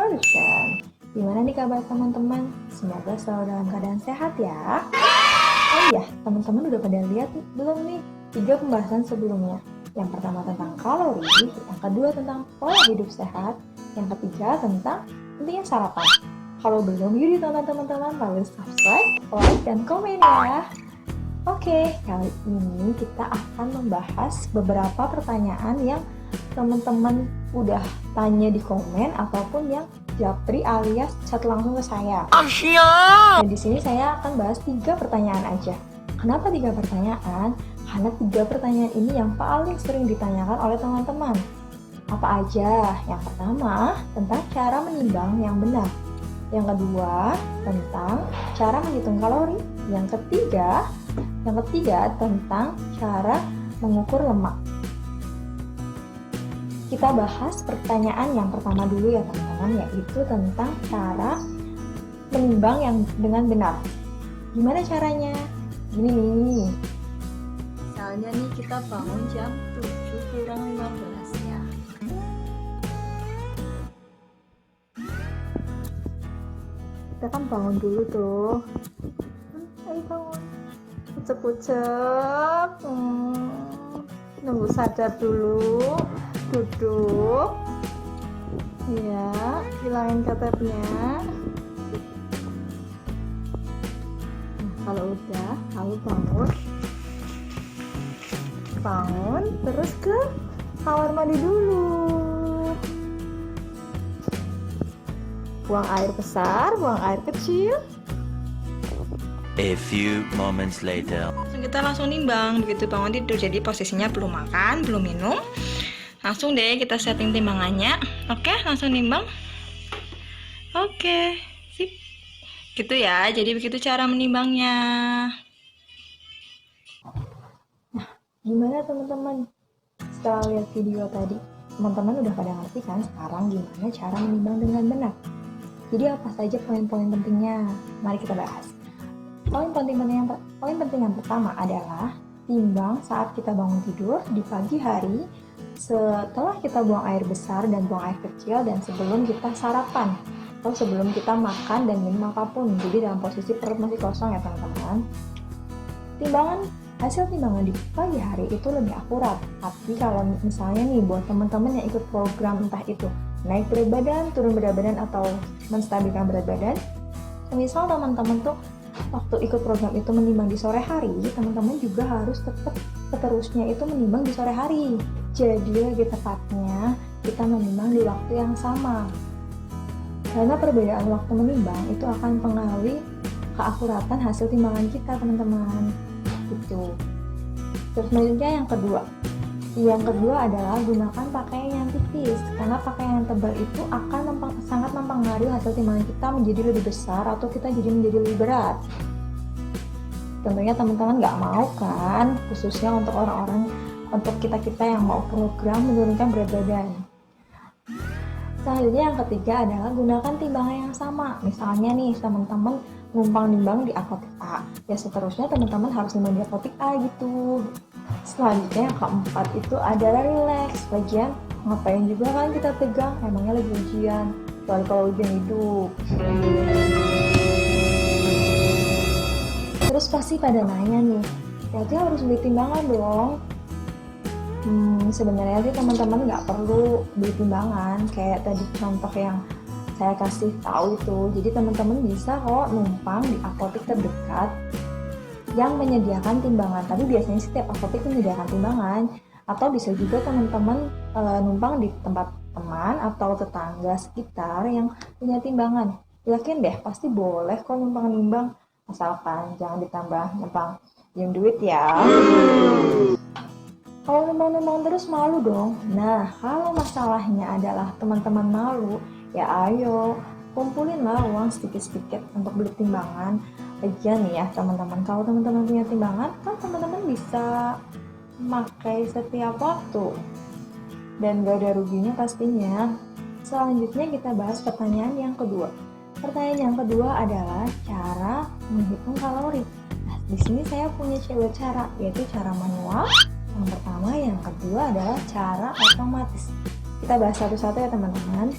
Solution. Gimana nih kabar teman-teman? Semoga selalu dalam keadaan sehat ya. Oh iya, teman-teman udah pada lihat belum nih 3 pembahasan sebelumnya? Yang pertama tentang kalori, yang kedua tentang pola hidup sehat, yang ketiga tentang pentingnya sarapan. Kalau belum, yuk ditonton teman-teman, lalu subscribe, like, dan komen ya. Oke, kali ini kita akan membahas beberapa pertanyaan yang teman-teman udah tanya di komen ataupun yang japri alias chat langsung ke saya. Dan di sini saya akan bahas 3 pertanyaan aja. Kenapa 3 pertanyaan? Karena 3 pertanyaan ini yang paling sering ditanyakan oleh teman-teman. Apa aja? Yang pertama, tentang cara menimbang yang benar. Yang kedua, tentang cara menghitung kalori. Yang ketiga tentang cara mengukur lemak. Kita bahas pertanyaan yang pertama dulu ya teman-teman, yaitu tentang cara menimbang yang dengan benar. Gimana caranya? Gini nih. Misalnya nih kita bangun jam 7:15 ya. Kita kan bangun dulu tuh. Ayo bangun. Pucek-pucek. Nunggu sadar dulu. Duduk. Ya, hilangin KTP-nya. Nah, kalau udah, lalu bangun, terus ke kamar mandi dulu. Buang air besar, buang air kecil. A few moments later. Kita langsung nimbang begitu bangun tidur. Jadi posisinya belum makan, belum minum. Langsung deh kita setting timbangannya. Oke, langsung nimbang. Oke, sip. Gitu ya. Jadi begitu cara menimbangnya. Nah, gimana teman-teman? Setelah lihat video tadi, teman-teman udah pada ngerti kan sekarang gimana cara menimbang dengan benar? Jadi apa saja poin-poin pentingnya? Mari kita bahas. Poin penting yang pertama adalah timbang saat kita bangun tidur di pagi hari, setelah kita buang air besar dan buang air kecil, dan sebelum kita sarapan atau sebelum kita makan dan minum apapun. Jadi dalam posisi perut masih kosong ya teman-teman. Hasil timbangan di pagi hari itu lebih akurat. Tapi kalau misalnya nih buat teman-teman yang ikut program entah itu naik berat badan, turun berat badan, atau menstabilkan berat badan, misal teman-teman tuh waktu ikut program itu menimbang di sore hari, teman-teman juga harus tetap seterusnya itu menimbang di sore hari. Jadi lebih tepatnya kita menimbang di waktu yang sama. Karena perbedaan waktu menimbang itu akan mempengaruhi keakuratan hasil timbangan kita teman-teman. Gitu. Terus selanjutnya yang kedua adalah gunakan pakaian yang tipis, karena pakaian yang tebal itu akan sangat mempengaruhi hasil timbangan kita menjadi lebih besar atau kita jadi menjadi lebih berat. Tentunya teman-teman nggak mau kan, khususnya untuk kita yang mau program menurunkan berat badan. Selanjutnya yang ketiga adalah gunakan timbangan yang sama. Misalnya nih teman-teman numpang nimbang di apotek A, ya seterusnya teman-teman harus nimbang di apotek A gitu. Selanjutnya yang keempat itu adalah relax. Lagian ngapain juga kan kita pegang, emangnya lagi ujian, kecuali kalau ujian hidup. Terus pasti pada nanya nih, berarti harus beli timbangan dong. Sebenarnya sih teman-teman nggak perlu beli timbangan kayak tadi contoh yang saya kasih tahu itu. Jadi teman-teman bisa kok numpang di apotek terdekat yang menyediakan timbangan. Tapi biasanya setiap apotek menyediakan timbangan. Atau bisa juga teman-teman numpang di tempat teman atau tetangga sekitar yang punya timbangan. Yakin deh pasti boleh kok numpang-nimbang, asalkan jangan ditambah numpang yang duit ya. Kalau numpang-numpang terus malu dong. Nah, kalau masalahnya adalah teman-teman malu, ya ayo kumpulinlah uang sedikit-sedikit untuk beli timbangan. Lagian nih ya teman-teman, kalau teman-teman punya timbangan kan teman-teman bisa pakai setiap waktu dan gak ada ruginya pastinya. Selanjutnya kita bahas pertanyaan yang kedua. Pertanyaan yang kedua adalah cara menghitung kalori. Nah, di sini saya punya 2 cara, yaitu cara manual yang pertama, yang kedua adalah cara otomatis. Kita bahas satu-satu ya teman-teman.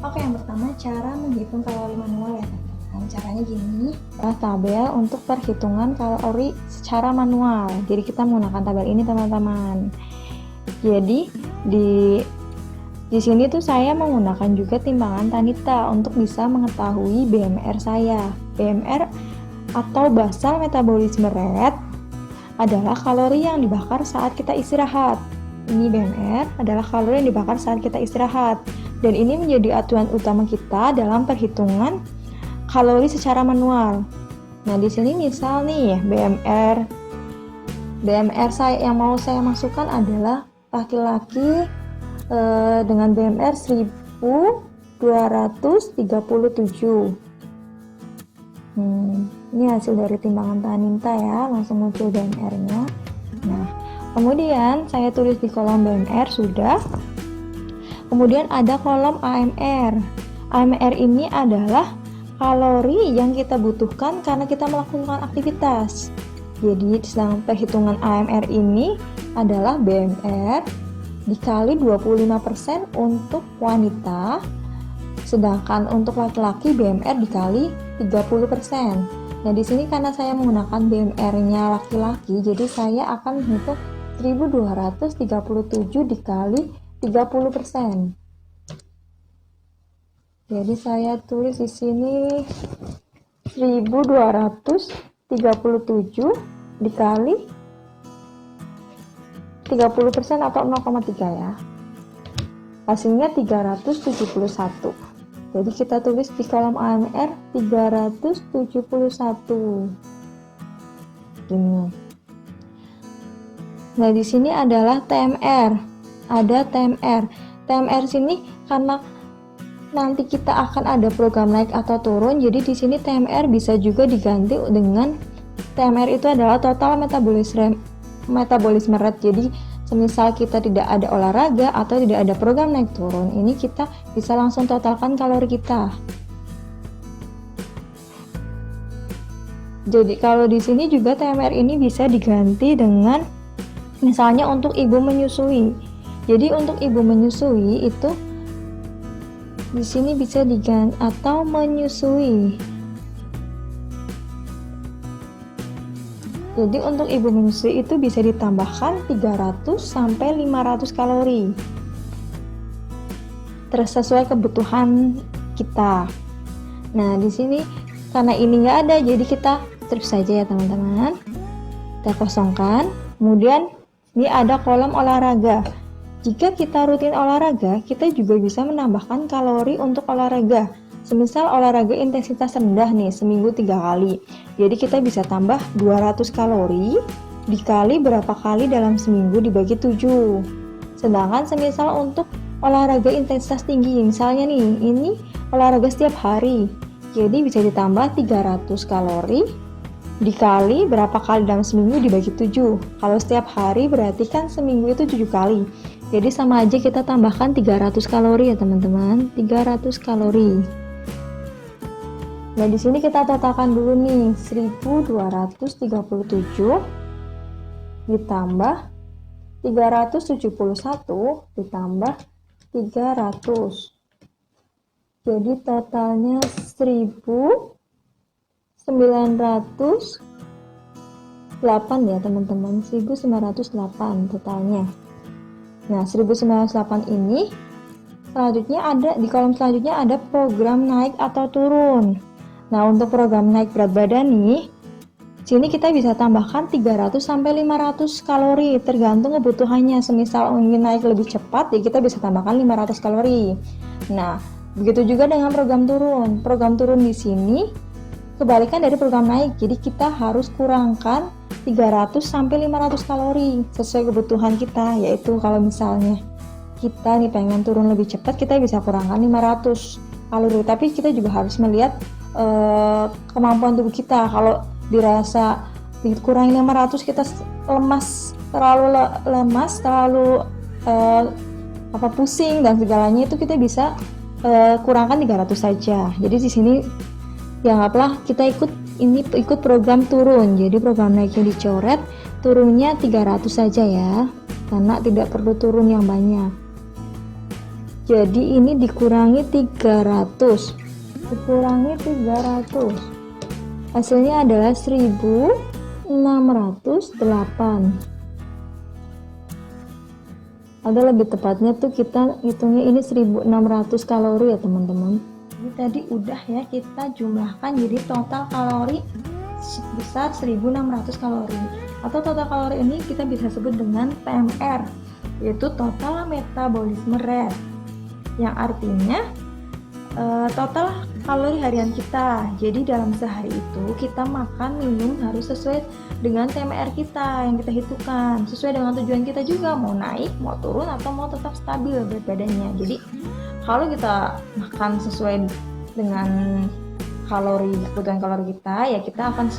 Oke, yang pertama cara menghitung kalori manual ya teman-teman. Caranya gini, tabel untuk perhitungan kalori secara manual. Jadi kita menggunakan tabel ini teman-teman. Jadi di sini tuh saya menggunakan juga timbangan Tanita untuk bisa mengetahui BMR saya. BMR atau basal metabolisme rate adalah kalori yang dibakar saat kita istirahat. Ini BMR adalah kalori yang dibakar saat kita istirahat. Dan ini menjadi acuan utama kita dalam perhitungan kalori secara manual. Nah, di sini misal nih BMR saya yang mau saya masukkan adalah laki-laki dengan BMR 1237. Ini hasil dari timbangan Tanita ya, langsung muncul BMR-nya. Nah, kemudian saya tulis di kolom BMR sudah. Kemudian ada kolom AMR. AMR ini adalah kalori yang kita butuhkan karena kita melakukan aktivitas. Jadi, sedang perhitungan AMR ini adalah BMR dikali 25% untuk wanita, sedangkan untuk laki-laki BMR dikali 30%. Nah, di sini karena saya menggunakan BMR-nya laki-laki, jadi saya akan menghitung 1237 dikali 30%. Jadi saya tulis di sini 1237 dikali 30% atau 0,3 ya. Hasilnya 371. Jadi kita tulis di kolom AMR 371. Gini. Nah, di sini adalah TMR. Ada TMR. TMR sini karena nanti kita akan ada program naik atau turun, jadi di sini TMR bisa juga diganti dengan TMR itu adalah total metabolisme rate. Jadi semisal kita tidak ada olahraga atau tidak ada program naik turun, ini kita bisa langsung totalkan kalori kita. Jadi kalau di sini juga TMR ini bisa diganti dengan misalnya untuk ibu menyusui. Jadi untuk ibu menyusui itu di sini bisa diganti atau menyusui. Jadi untuk ibu menyusui itu bisa ditambahkan 300 sampai 500 kalori. Sesuai kebutuhan kita. Nah, di sini karena ini nggak ada, jadi kita terus saja ya teman-teman. Kita kosongkan. Kemudian ini ada kolom olahraga. Jika kita rutin olahraga, kita juga bisa menambahkan kalori untuk olahraga. Semisal olahraga intensitas rendah nih, seminggu 3 kali. Jadi kita bisa tambah 200 kalori dikali berapa kali dalam seminggu dibagi 7. Sedangkan semisal untuk olahraga intensitas tinggi, misalnya nih, ini olahraga setiap hari. Jadi bisa ditambah 300 kalori dikali berapa kali dalam seminggu dibagi 7. Kalau setiap hari berarti kan seminggu itu 7 kali. Jadi sama aja kita tambahkan 300 kalori ya teman-teman, 300 kalori. Nah, di sini kita totalkan dulu nih, 1237 ditambah 371 ditambah 300. Jadi totalnya 1908 ya teman-teman, 1908 totalnya. Nah, 1908 ini selanjutnya ada di kolom selanjutnya ada program naik atau turun. Nah, untuk program naik berat badan nih, sini kita bisa tambahkan 300 sampai 500 kalori tergantung kebutuhannya. Semisal ingin naik lebih cepat, ya kita bisa tambahkan 500 kalori. Nah, begitu juga dengan program turun. Program turun di sini kebalikan dari program naik. Jadi kita harus kurangkan 300 sampai 500 kalori sesuai kebutuhan kita, yaitu kalau misalnya kita nih pengen turun lebih cepat, kita bisa kurangkan 500 kalori. Tapi kita juga harus melihat kemampuan tubuh kita. Kalau dirasa dikurangi 500 kita lemas, terlalu lemas, terlalu pusing dan segalanya, itu kita bisa kurangkan 300 saja. Jadi di sini ya anggaplah kita ikut program turun. Jadi program naiknya dicoret, turunnya 300 saja ya, karena tidak perlu turun yang banyak. Jadi ini dikurangi 300. Dikurangi 300. Hasilnya adalah 1608. Atau lebih tepatnya tuh kita hitungnya ini 1600 kalori ya teman-teman. Ini tadi udah ya kita jumlahkan jadi total kalori sebesar 1600 kalori. Atau total kalori ini kita bisa sebut dengan TMR, yaitu total metabolisme rate, yang artinya total kalori harian kita. Jadi dalam sehari itu kita makan minum harus sesuai dengan TMR kita yang kita hitungkan, sesuai dengan tujuan kita juga, mau naik, mau turun, atau mau tetap stabil berat badannya. Jadi kalau kita makan sesuai dengan kebutuhan kalori kita, ya kita akan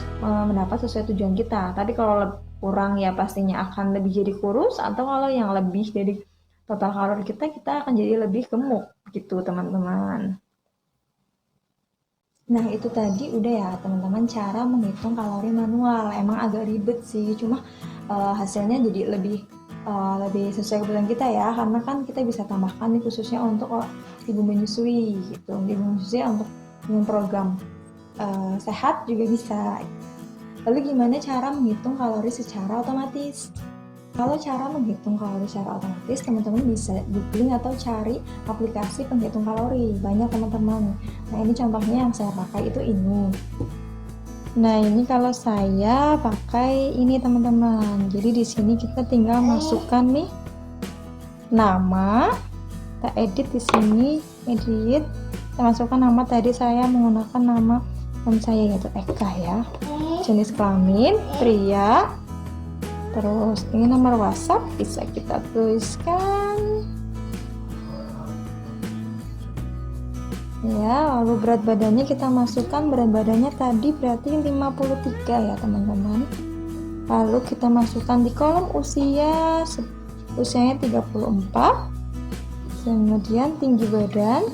mendapat sesuai tujuan kita. Tapi kalau kurang ya pastinya akan lebih jadi kurus, atau kalau yang lebih dari total kalori kita akan jadi lebih gemuk gitu teman-teman. Nah itu tadi udah ya teman-teman cara menghitung kalori manual. Emang agak ribet sih, cuma hasilnya jadi lebih sesuai kebutuhan kita ya, karena kan kita bisa tambahkan nih khususnya untuk ibu menyusui gitu, ibu menyusui untuk program sehat juga bisa. Lalu gimana cara menghitung kalori secara otomatis? Kalau cara menghitung kalori secara otomatis, teman-teman bisa googling atau cari aplikasi penghitung kalori. Banyak teman-teman. Nah ini contohnya yang saya pakai itu ini. Nah ini kalau saya pakai ini teman-teman. Jadi di sini kita tinggal masukkan nih nama, kita edit di sini, edit. Kita masukkan nama, tadi saya menggunakan nama saya yaitu Eka ya. Jenis kelamin pria. Terus ini nomor WhatsApp bisa kita tuliskan ya. Lalu berat badannya kita masukkan, berat badannya tadi berarti 53 ya teman-teman. Lalu kita masukkan di kolom usianya 34. Kemudian tinggi badan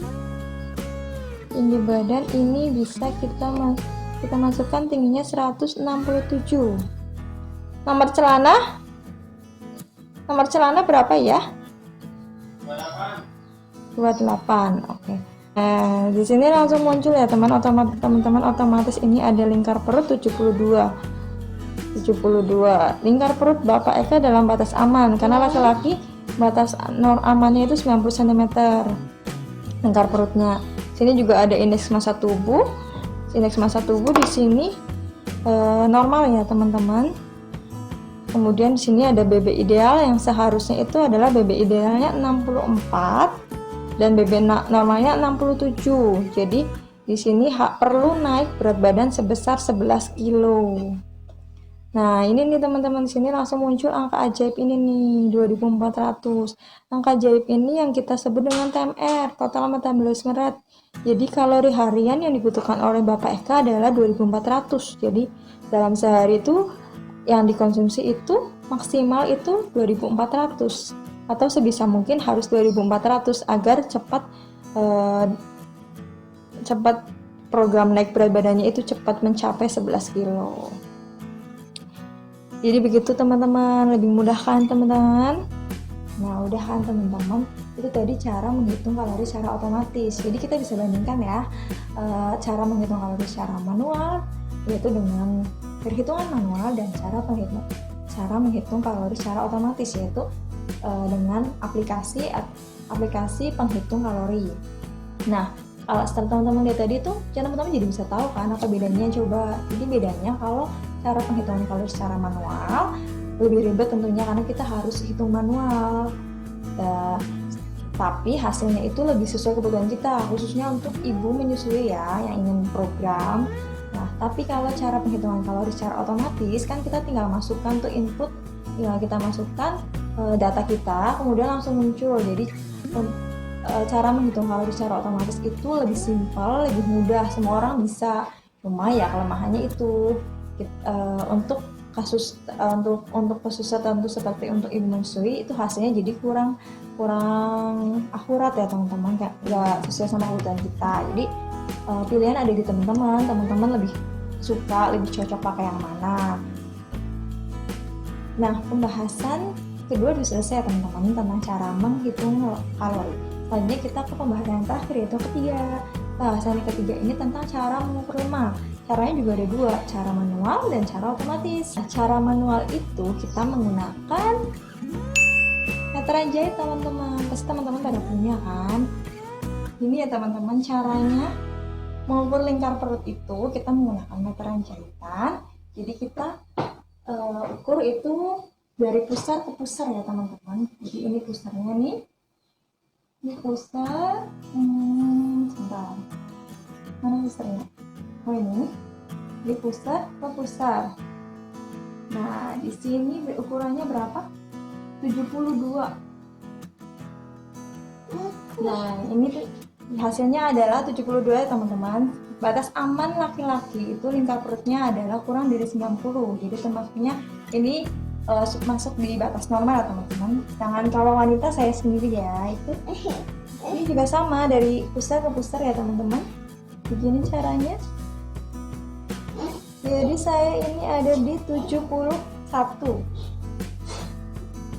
ini bisa kita masukkan tingginya 167. Nomor celana berapa ya? 28. Oke. Nah, di sini langsung muncul ya teman-teman otomatis ini ada lingkar perut 72. Lingkar perut Bapak Eka dalam batas aman, karena laki-laki batas amannya itu 90 cm. Lingkar perutnya. Sini juga ada indeks massa tubuh. Indeks massa tubuh di sini normal ya teman-teman. Kemudian di sini ada BB ideal yang seharusnya itu adalah BB idealnya 64 dan BB normalnya 67. Jadi di sini perlu naik berat badan sebesar 11 kilo. Nah, ini nih teman-teman, di sini langsung muncul angka ajaib ini nih, 2400. Angka ajaib ini yang kita sebut dengan TMR, total metabolisme rate. Jadi kalori harian yang dibutuhkan oleh Bapak Eka adalah 2400. Jadi dalam sehari itu yang dikonsumsi itu maksimal itu 2400 atau sebisa mungkin harus 2400 agar cepat program naik berat badannya itu cepat mencapai 11 kilo. Jadi begitu teman-teman, lebih mudah kan teman-teman? Nah udah kan teman-teman, itu tadi cara menghitung kalori secara otomatis. Jadi kita bisa bandingkan ya cara menghitung kalori secara manual, yaitu dengan perhitungan manual, dan cara menghitung kalori secara otomatis, yaitu dengan aplikasi penghitung kalori. Nah kalau setelah teman-teman lihat tadi tuh, teman-teman jadi bisa tahu kan apa bedanya. Coba, jadi bedanya kalau cara penghitungan kalori secara manual lebih ribet tentunya, karena kita harus hitung manual. Tapi hasilnya itu lebih sesuai kebutuhan kita, khususnya untuk ibu menyusui ya yang ingin program. Nah, tapi kalau cara penghitungan kalori secara otomatis kan kita tinggal masukkan tuh input, tinggal kita masukkan data kita, kemudian langsung muncul. Jadi cara menghitung kalori secara otomatis itu lebih simpel, lebih mudah, semua orang bisa. Cuma ya kelemahannya itu untuk kasus tertentu seperti untuk ibu menyusui itu hasilnya jadi kurang akurat ya teman-teman, nggak sesuai sama kebutuhan kita. Jadi pilihan ada di teman-teman lebih suka, lebih cocok pakai yang mana. Nah, pembahasan kedua sudah selesai teman-teman tentang cara menghitung kalori. Selanjutnya kita ke pembahasan yang terakhir, yaitu ketiga. Bahasan yang ketiga ini tentang cara mengukur lemak. Caranya juga ada dua, cara manual dan cara otomatis. Nah, cara manual itu kita menggunakan meteran jahit teman-teman. Pasti teman-teman pada punya kan? Ini ya teman-teman caranya mengukur lingkar perut itu kita menggunakan meteran jahitan. Jadi kita ukur itu dari pusar ke pusar ya teman-teman. Jadi ini pusarnya nih. Ini pusar. Sebentar. Mana pusarnya? Oh ini pusar ke pusar. Nah di sini ukurannya berapa? 72. Nah ini hasilnya adalah 72 ya teman-teman. Batas aman laki-laki itu lingkar perutnya adalah kurang dari 90. Jadi termasuknya ini masuk di batas normal ya teman-teman. Jangan kalau wanita saya sendiri ya itu. Ini juga sama dari pusar ke pusar ya teman-teman. Begini caranya. Jadi saya ini ada di 71.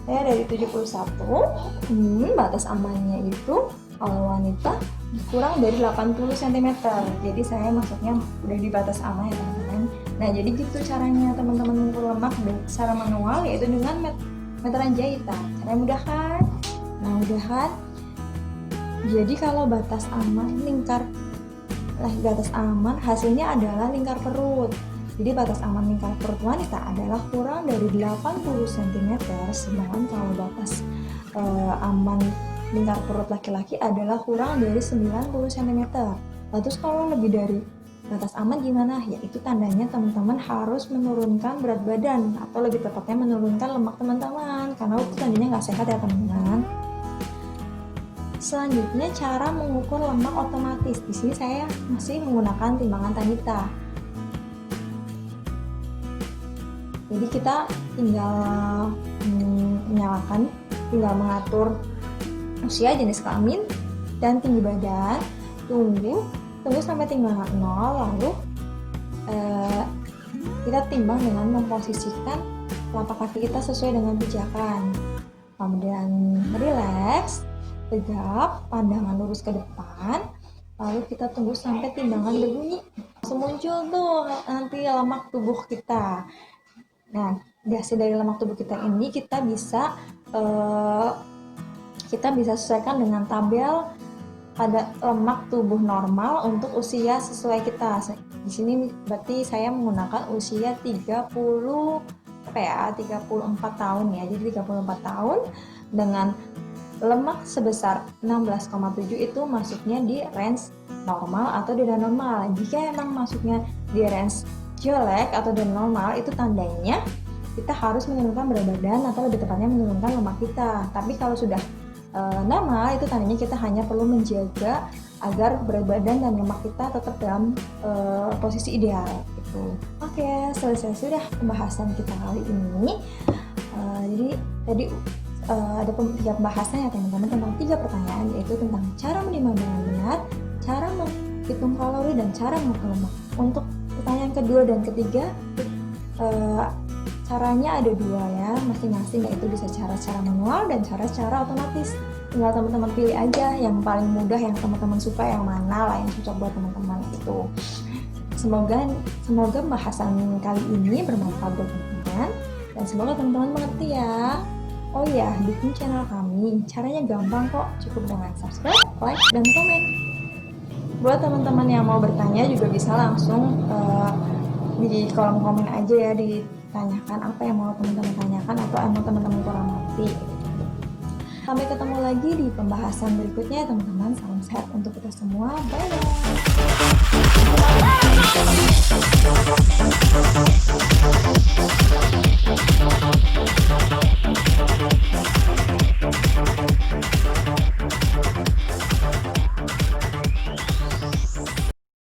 Saya ada di 71. Batas amannya itu kalau wanita kurang dari 80 cm. Jadi saya masuknya udah di batas aman ya teman-teman. Nah jadi gitu caranya teman-teman mengukur lemak secara manual, yaitu dengan meteran jahitan. Caranya mudah kan? Nah mudah kan? Jadi kalau batas aman batas aman hasilnya adalah lingkar perut. Jadi batas aman lingkar perut wanita adalah kurang dari 80 cm, sedangkan kalau batas aman lingkar perut laki-laki adalah kurang dari 90 cm. Lalu kalau lebih dari batas aman gimana? Ya itu tandanya teman-teman harus menurunkan berat badan, atau lebih tepatnya menurunkan lemak teman-teman, karena itu tandanya nggak sehat ya teman-teman. Selanjutnya cara mengukur lemak otomatis. Di sini saya masih menggunakan timbangan Tanita. Jadi kita tinggal tinggal mengatur usia, jenis kelamin, dan tinggi badan. Tunggu sampai timbangan 0, lalu kita timbang dengan memposisikan telapak kaki kita sesuai dengan pijakan. Kemudian relax, tegap, pandangan lurus ke depan. Lalu kita tunggu sampai timbangan berbunyi. Langsung muncul tuh nanti lemak tubuh kita. Nah, hasil dari lemak tubuh kita ini kita bisa sesuaikan dengan tabel pada lemak tubuh normal untuk usia sesuai kita. Di sini berarti saya menggunakan usia 34 tahun ya. Jadi 34 tahun dengan lemak sebesar 16,7 itu masuknya di range normal atau tidak normal. Jika emang masuknya di range jelek atau dan normal, itu tandanya kita harus menurunkan berat badan atau lebih tepatnya menurunkan lemak kita. Tapi kalau sudah normal, itu tandanya kita hanya perlu menjaga agar berat badan dan lemak kita tetap dalam posisi ideal gitu. Oke, selesai sudah pembahasan kita kali ini. Jadi tadi ada 3 pembahasan ya teman-teman tentang 3 pertanyaan, yaitu tentang cara menimbang dengan benar, cara menghitung kalori, dan cara mengukur lemak. Untuk pertanyaan kedua dan ketiga caranya ada 2 ya masing-masing, yaitu bisa cara manual dan cara otomatis. Tinggal teman-teman pilih aja yang paling mudah, yang teman-teman suka, yang mana lah yang cocok buat teman-teman gitu. Semoga bahasan kali ini bermanfaat buat teman-teman, dan semoga teman-teman mengerti ya. Oh ya, dukung channel kami, caranya gampang kok, cukup dengan subscribe, like, dan komen. Buat teman-teman yang mau bertanya juga bisa langsung di kolom komen aja ya, ditanyakan apa yang mau teman-teman tanyakan atau yang mau teman-teman kurang ngerti. Sampai ketemu lagi di pembahasan berikutnya teman-teman. Salam sehat untuk kita semua. Bye bye.